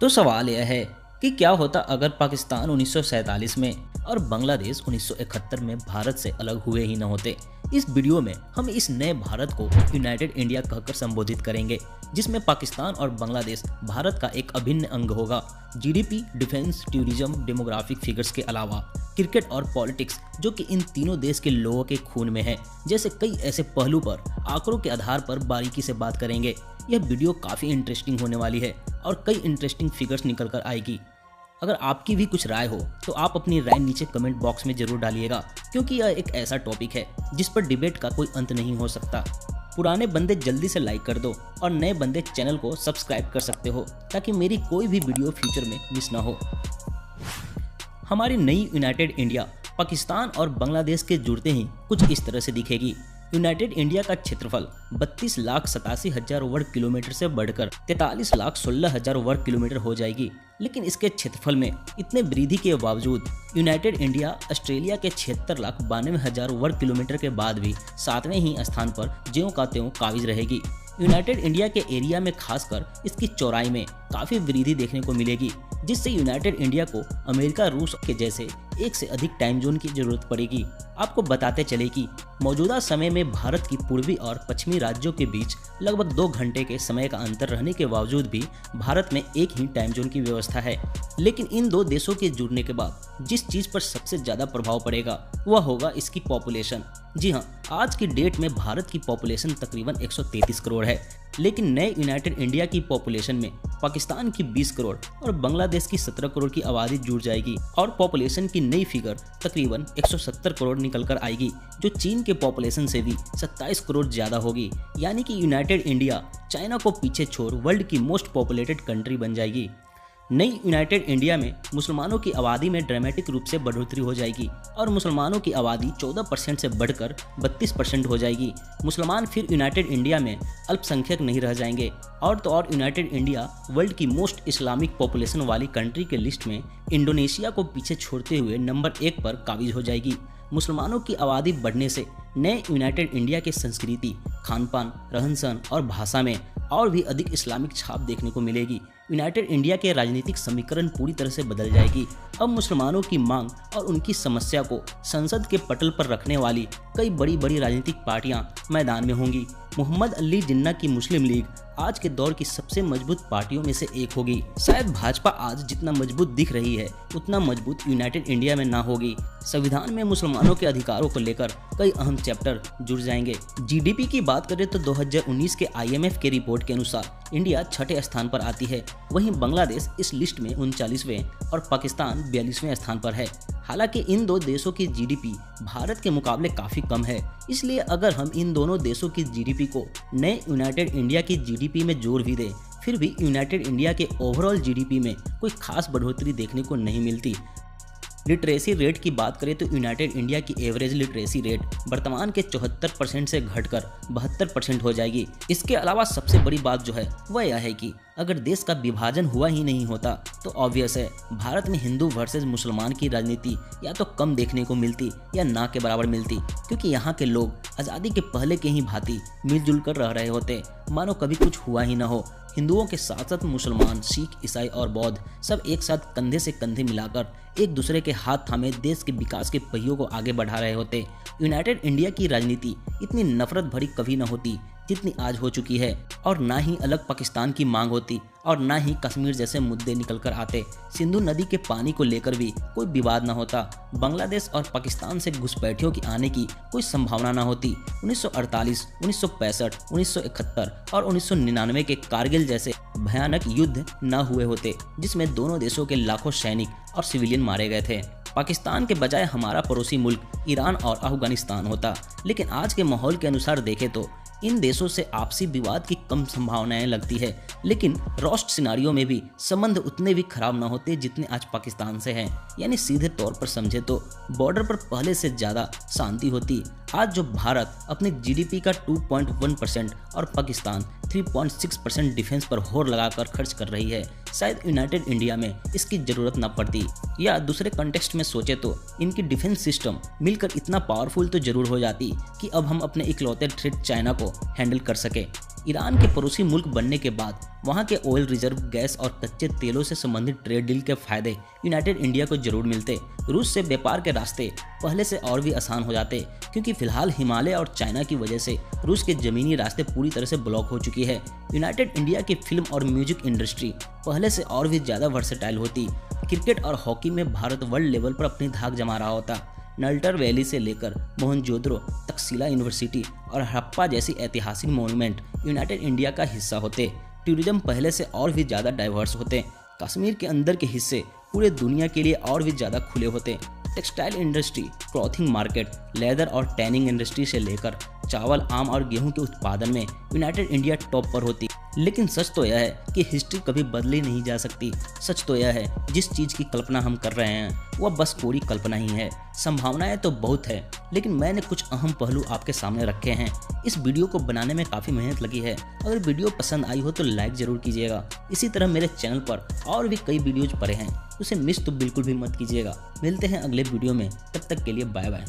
तो सवाल यह है कि क्या होता अगर पाकिस्तान 1947 में और बांग्लादेश 1971 में भारत से अलग हुए ही न होते। इस वीडियो में हम इस नए भारत को यूनाइटेड इंडिया कहकर संबोधित करेंगे, जिसमें पाकिस्तान और बांग्लादेश भारत का एक अभिन्न अंग होगा। GDP, defence, tourism, demographic figures के अलावा क्रिकेट और पॉलिटिक्स, जो कि इन तीनों देश के लोगों के खून में है, जैसे कई ऐसे पहलू पर आंकड़ों के आधार पर बारीकी से बात करेंगे। यह वीडियो काफ़ी इंटरेस्टिंग होने वाली है और कई इंटरेस्टिंग फिगर्स निकल कर आएगी। अगर आपकी भी कुछ राय हो तो आप अपनी राय नीचे कमेंट बॉक्स में जरूर डालिएगा, क्योंकि यह एक ऐसा टॉपिक है जिस पर डिबेट का कोई अंत नहीं हो सकता। पुराने बंदे जल्दी से लाइक कर दो और नए बंदे चैनल को सब्सक्राइब कर सकते हो, ताकि मेरी कोई भी वीडियो फ्यूचर में मिस ना हो। हमारी नई यूनाइटेड इंडिया पाकिस्तान और बांग्लादेश के जुड़ते ही कुछ इस तरह से दिखेगी। यूनाइटेड इंडिया का क्षेत्रफल 32,87,000 वर्ग किलोमीटर से बढ़कर 43,16,000 वर्ग किलोमीटर हो जाएगी। लेकिन इसके क्षेत्रफल में इतने वृद्धि के बावजूद यूनाइटेड इंडिया ऑस्ट्रेलिया के 76,92,000 वर्ग किलोमीटर के बाद भी 7वें ही स्थान पर ज्यों का त्यों काबिज रहेगी। यूनाइटेड इंडिया के एरिया में खासकर इसकी चौड़ाई में काफ़ी वृद्धि देखने को मिलेगी, जिससे यूनाइटेड इंडिया को अमेरिका, रूस के जैसे एक से अधिक टाइम जोन की जरूरत पड़ेगी। आपको बताते चले कि मौजूदा समय में भारत की पूर्वी और पश्चिमी राज्यों के बीच लगभग 2 घंटे के समय का अंतर रहने के बावजूद भी भारत में एक ही टाइम जोन की व्यवस्था है। लेकिन इन दो देशों के जुड़ने के बाद जिस चीज़ पर सबसे ज़्यादा प्रभाव पड़ेगा वह होगा इसकी पॉपुलेशन। जी हाँ, आज की डेट में भारत की पॉपुलेशन तकरीबन 133 करोड़ है, लेकिन नए यूनाइटेड इंडिया की पॉपुलेशन में पाकिस्तान की 20 करोड़ और बांग्लादेश की 17 करोड़ की आबादी जुड़ जाएगी और पॉपुलेशन की नई फिगर तकरीबन 170 करोड़ निकल कर आएगी, जो चीन के पॉपुलेशन से भी 27 करोड़ ज़्यादा होगी। यानी कि यूनाइटेड इंडिया चाइना को पीछे छोड़ वर्ल्ड की मोस्ट पॉपुलेटेड कंट्री बन जाएगी। नई यूनाइटेड इंडिया में मुसलमानों की आबादी में ड्रामेटिक रूप से बढ़ोतरी हो जाएगी और मुसलमानों की आबादी 14% से बढ़कर 32% हो जाएगी। मुसलमान फिर यूनाइटेड इंडिया में अल्पसंख्यक नहीं रह जाएंगे और तो और यूनाइटेड इंडिया वर्ल्ड की मोस्ट इस्लामिक पॉपुलेशन वाली कंट्री के लिस्ट में इंडोनेशिया को पीछे छोड़ते हुए नंबर 1 पर काबिज हो जाएगी। मुसलमानों की आबादी बढ़ने से नए यूनाइटेड इंडिया के संस्कृति, खान-पान, रहन-सहन और भाषा में और भी अधिक इस्लामिक छाप देखने को मिलेगी। यूनाइटेड इंडिया के राजनीतिक समीकरण पूरी तरह से बदल जाएगी। अब मुसलमानों की मांग और उनकी समस्या को संसद के पटल पर रखने वाली कई बड़ी बड़ी राजनीतिक पार्टियां मैदान में होंगी। मोहम्मद अली जिन्ना की मुस्लिम लीग आज के दौर की सबसे मजबूत पार्टियों में से एक होगी। शायद भाजपा आज जितना मजबूत दिख रही है उतना मजबूत यूनाइटेड इंडिया में ना होगी। संविधान में मुसलमानों के अधिकारों को लेकर कई अहम चैप्टर जुड़ जाएंगे। जीडीपी की बात करें तो 2019 के IMF के रिपोर्ट के अनुसार इंडिया 6ठे स्थान पर आती है, वहीं बांग्लादेश इस लिस्ट में 39वें और पाकिस्तान 42वें स्थान पर है। हालांकि इन दो देशों की जीडीपी भारत के मुकाबले काफ़ी कम है, इसलिए अगर हम इन दोनों देशों की जीडीपी को नए यूनाइटेड इंडिया की जीडीपी में जोड़ भी दें, फिर भी यूनाइटेड इंडिया के ओवरऑल जीडीपी में कोई खास बढ़ोतरी देखने को नहीं मिलती। लिटरेसी रेट की बात करें तो यूनाइटेड इंडिया की एवरेज लिटरेसी रेट वर्तमान के 74% से घटकर 72% हो जाएगी। इसके अलावा सबसे बड़ी बात जो है वह यह है कि अगर देश का विभाजन हुआ ही नहीं होता तो ऑब्वियस है भारत में हिंदू वर्सेस मुसलमान की राजनीति या तो कम देखने को मिलती या ना के बराबर मिलती, क्योंकि यहाँ के लोग आज़ादी के पहले के ही भांति मिलजुल कर रह रहे होते, मानो कभी कुछ हुआ ही ना हो। हिंदुओं के साथ साथ मुसलमान, सिख, ईसाई और बौद्ध सब एक साथ कंधे से कंधे मिलाकर एक दूसरे के हाथ थामे देश के विकास के पहियों को आगे बढ़ा रहे होते। यूनाइटेड इंडिया की राजनीति इतनी नफरत भरी कभी न होती जितनी आज हो चुकी है, और ना ही अलग पाकिस्तान की मांग होती और ना ही कश्मीर जैसे मुद्दे निकल कर आते। सिंधु नदी के पानी को लेकर भी कोई विवाद न होता। बांग्लादेश और पाकिस्तान से घुसपैठियों की आने की कोई संभावना न होती। 1948, 1965, 1971 और 1999 के कारगिल जैसे भयानक युद्ध न हुए होते, जिसमें दोनों देशों के लाखों सैनिक और सिविलियन मारे गए थे। पाकिस्तान के बजाय हमारा पड़ोसी मुल्क ईरान और अफगानिस्तान होता। लेकिन आज के माहौल के अनुसार देखें तो इन देशों से आपसी विवाद की कम संभावनाएं लगती है, लेकिन रोस्ट सिनारियों में भी संबंध उतने भी खराब न होते जितने आज पाकिस्तान से हैं। यानी सीधे तौर पर समझे तो बॉर्डर पर पहले से ज़्यादा शांति होती। आज जो भारत अपनी जीडीपी का 2.1% और पाकिस्तान 3.6% डिफेंस पर होड़ लगाकर खर्च कर रही है, शायद यूनाइटेड इंडिया में इसकी ज़रूरत न पड़ती। या दूसरे कॉन्टेक्स्ट में सोचे तो इनकी डिफेंस सिस्टम मिलकर इतना पावरफुल तो जरूर हो जाती कि अब हम अपने इकलौते थ्रेट चाइना को हैंडल कर सके। ईरान के पड़ोसी मुल्क बनने के बाद वहां के ऑयल रिजर्व, गैस और कच्चे तेलों से संबंधित ट्रेड डील के फायदे यूनाइटेड इंडिया को जरूर मिलते। रूस से व्यापार के रास्ते पहले से और भी आसान हो जाते, क्योंकि फिलहाल हिमालय और चाइना की वजह से रूस के जमीनी रास्ते पूरी तरह से ब्लॉक हो चुकी है। यूनाइटेड इंडिया की फिल्म और म्यूजिक इंडस्ट्री पहले से और भी ज्यादा वर्सेटाइल होती। क्रिकेट और हॉकी में भारत वर्ल्ड लेवल पर अपनी धाक जमा रहा होता। नल्टर वैली से लेकर मोहनजोदड़ो तक शिला यूनिवर्सिटी और हड़प्पा जैसी ऐतिहासिक मॉन्यूमेंट यूनाइटेड इंडिया का हिस्सा होते। टूरिज्म पहले से और भी ज़्यादा डाइवर्स होते। कश्मीर के अंदर के हिस्से पूरे दुनिया के लिए और भी ज़्यादा खुले होते। Textile industry, clothing market, leather और टैनिंग इंडस्ट्री से लेकर चावल, आम और गेहूं के उत्पादन में यूनाइटेड इंडिया टॉप पर होती। लेकिन सच तो यह है कि हिस्ट्री कभी बदली नहीं जा सकती। सच तो यह है, जिस चीज़ की कल्पना हम कर रहे हैं वह बस पूरी कल्पना ही है। संभावनाएं तो बहुत है, लेकिन मैंने कुछ अहम पहलू आपके सामने रखे हैं। इस वीडियो को बनाने में काफ़ी मेहनत लगी है। अगर वीडियो पसंद आई हो तो लाइक ज़रूर कीजिएगा। इसी तरह मेरे चैनल पर और भी कई वीडियोज पड़े हैं, उसे मिस तो बिल्कुल भी मत कीजिएगा। मिलते हैं अगले वीडियो में, तब तक के लिए बाय बाय।